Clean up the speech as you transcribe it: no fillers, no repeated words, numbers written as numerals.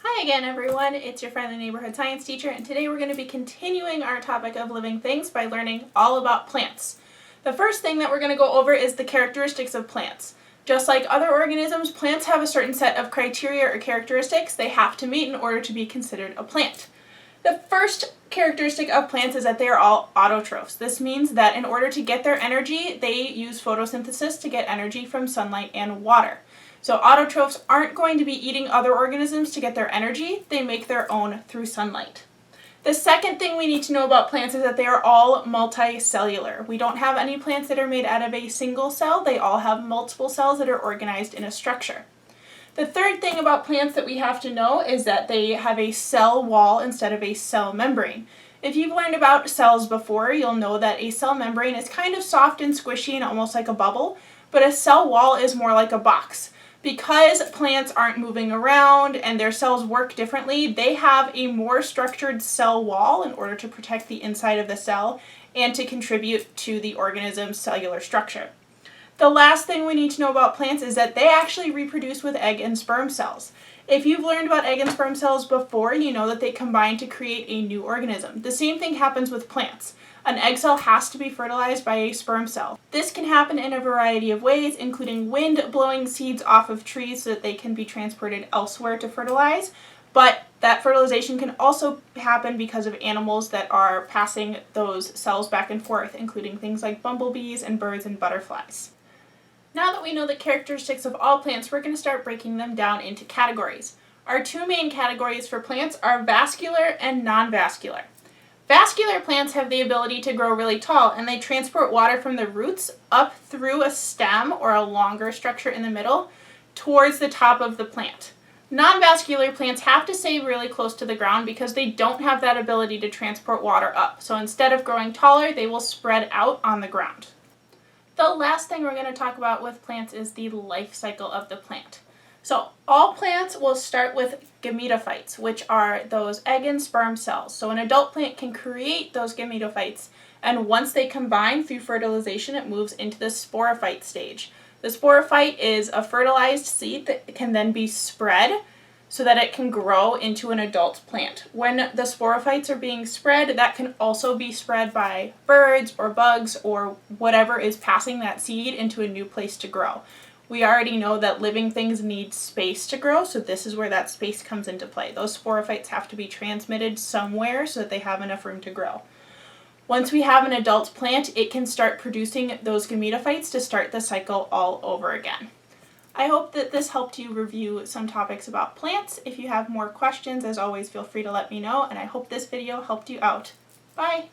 Hi again, everyone. It's your friendly neighborhood science teacher, and today we're going to be continuing our topic of living things by learning all about plants. The first thing that we're going to go over is the characteristics of plants. Just like other organisms, plants have a certain set of criteria or characteristics they have to meet in order to be considered a plant. The first characteristic of plants is that they are all autotrophs. This means that in order to get their energy, they use photosynthesis to get energy from sunlight and water. So autotrophs aren't going to be eating other organisms to get their energy, they make their own through sunlight. The second thing we need to know about plants is that they are all multicellular. We don't have any plants that are made out of a single cell, they all have multiple cells that are organized in a structure. The third thing about plants that we have to know is that they have a cell wall instead of a cell membrane. If you've learned about cells before, you'll know that a cell membrane is kind of soft and squishy and almost like a bubble, but a cell wall is more like a box. Because plants aren't moving around and their cells work differently, they have a more structured cell wall in order to protect the inside of the cell and to contribute to the organism's cellular structure. The last thing we need to know about plants is that they actually reproduce with egg and sperm cells. If you've learned about egg and sperm cells before, you know that they combine to create a new organism. The same thing happens with plants. An egg cell has to be fertilized by a sperm cell. This can happen in a variety of ways, including wind blowing seeds off of trees so that they can be transported elsewhere to fertilize. But that fertilization can also happen because of animals that are passing those cells back and forth, including things like bumblebees and birds and butterflies. Now that we know the characteristics of all plants, we're going to start breaking them down into categories. Our two main categories for plants are vascular and non-vascular. Vascular plants have the ability to grow really tall, and they transport water from the roots up through a stem or a longer structure in the middle towards the top of the plant. Non-vascular plants have to stay really close to the ground because they don't have that ability to transport water up. So instead of growing taller, they will spread out on the ground. The last thing we're going to talk about with plants is the life cycle of the plant. So all plants will start with gametophytes, which are those egg and sperm cells. So an adult plant can create those gametophytes, and once they combine through fertilization, it moves into the sporophyte stage. The sporophyte is a fertilized seed that can then be spread so that it can grow into an adult plant. When the sporophytes are being spread, that can also be spread by birds or bugs or whatever is passing that seed into a new place to grow. We already know that living things need space to grow, so this is where that space comes into play. Those sporophytes have to be transmitted somewhere so that they have enough room to grow. Once we have an adult plant, it can start producing those gametophytes to start the cycle all over again. I hope that this helped you review some topics about plants. If you have more questions, as always, feel free to let me know, and I hope this video helped you out. Bye!